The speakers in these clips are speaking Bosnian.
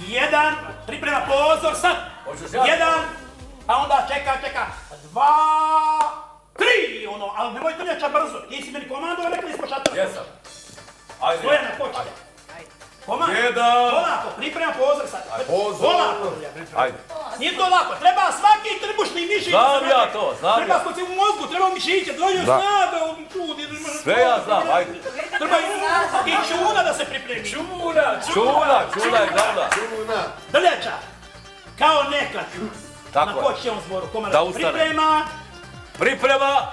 1, priprema pozor, sad. 1, a onda čeka. 2, 3, ono, ali nemoj trljača brzo. Ti si meni komandova, rekli smo šatora. Jesam. Ajde. Stojana, počne. Komand. 1. Polako, priprema pozor sad. Pozor. Polako. Ajde. Nije to lako, treba svaki trbušni mišić. Znam ja to, znam Treba ja. skoci u mozgu, treba mišiće, dođe snaga, čudi. Sve ja znam, ajde. Treba i čuna da se pripremi. Čuna je glavna. Drljača, kao nekad. Tako Na je. početnom zboru, komand. Da ustane. Priprema.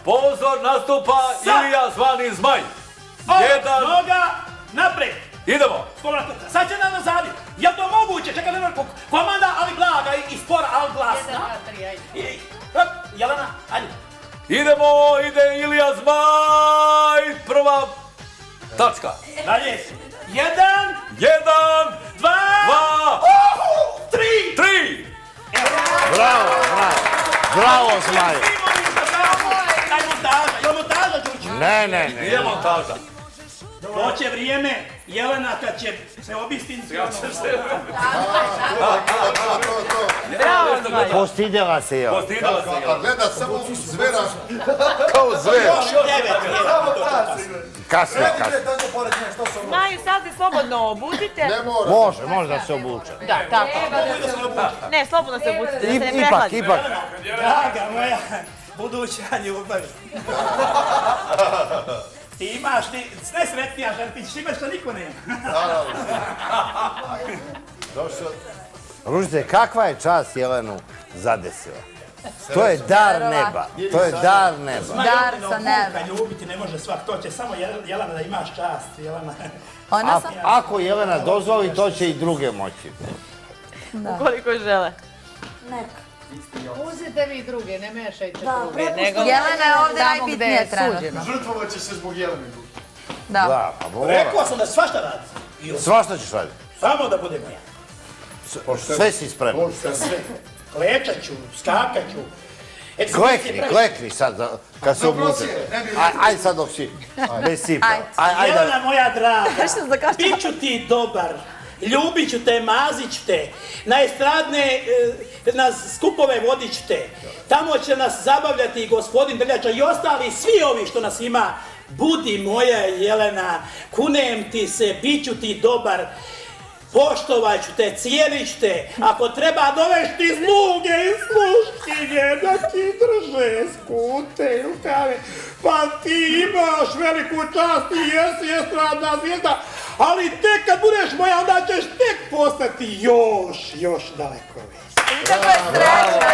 Pozor, nastupa Ilija zvani Zmaj. 1. Noga, napred. Idemo. Spora kuka. Sad će nam nazadi. Jel to moguće? Čekaj, nema komanda, ali blaga i spora, ali glasna. 1, 2, 3, ajde. Jelena, ajde. Idemo, ide Ilija Zmaj. Prva tačka. Dalje. 1, 1, 2, 3. 3. Bravo, bravo Zmaju. Aj montaža, jel montaža Đurđe? Ne. Nije montaža. Doće vrijeme, Jelena, kad će se obistinski. Postidjela se Jelena. Postidala se. A gleda samo zvera. Kao zver. Još 9. Kasnije. Maju, sad se slobodno obudite. Ne mora. Može da se obuče. Da, tako. Ne, slobodno se obudite, da se ne Ipak. prehladi. Draga moja buduća ljubav. Ti imaš, najsretnija žena, ti ćeš imaš što niko nema. Ružice, kakva je čast Jelenu zadesila? To je dar neba. To je dar neba. Dar sa neba. Ljubiti ne može svak, to će samo Jelena da imaš čast, Jelena. Ako Jelena dozvoli, to će i druge moći. Koliko žele. Uzite vi druge, ne mešajte druge. Jelena je ovdje najbitnija trenutno. Žrtvovat će se zbog Jelene. Da, pa mora. Rekao sam da svašta radi. Svašta ćeš raditi. Samo da budem ja. Sve si spreman. Klečat ću, skakat ću. Klekni sad, kad se obuče. Ajde sad dok si bez cipela. Jelena moja draga, bit ću ti dobar. Ljubit ću te, mazit ću te, na estradne skupove vodit ću te. Tamo će nas zabavljati i gospodin Drljača i ostali, svi ovi što nas ima. Budi moja Jelena, kunem ti se, bit ću ti dobar. Poštovat ću te, cijenit ću te. Ako treba dovesti sluge i sluškinje da ti drže skute i rukave, pa ti imaš veliku čast i jesi estradna zvijezda, ali tek kad budeš moja, onda ćeš tek postati još daleko veći. Tako je srećna.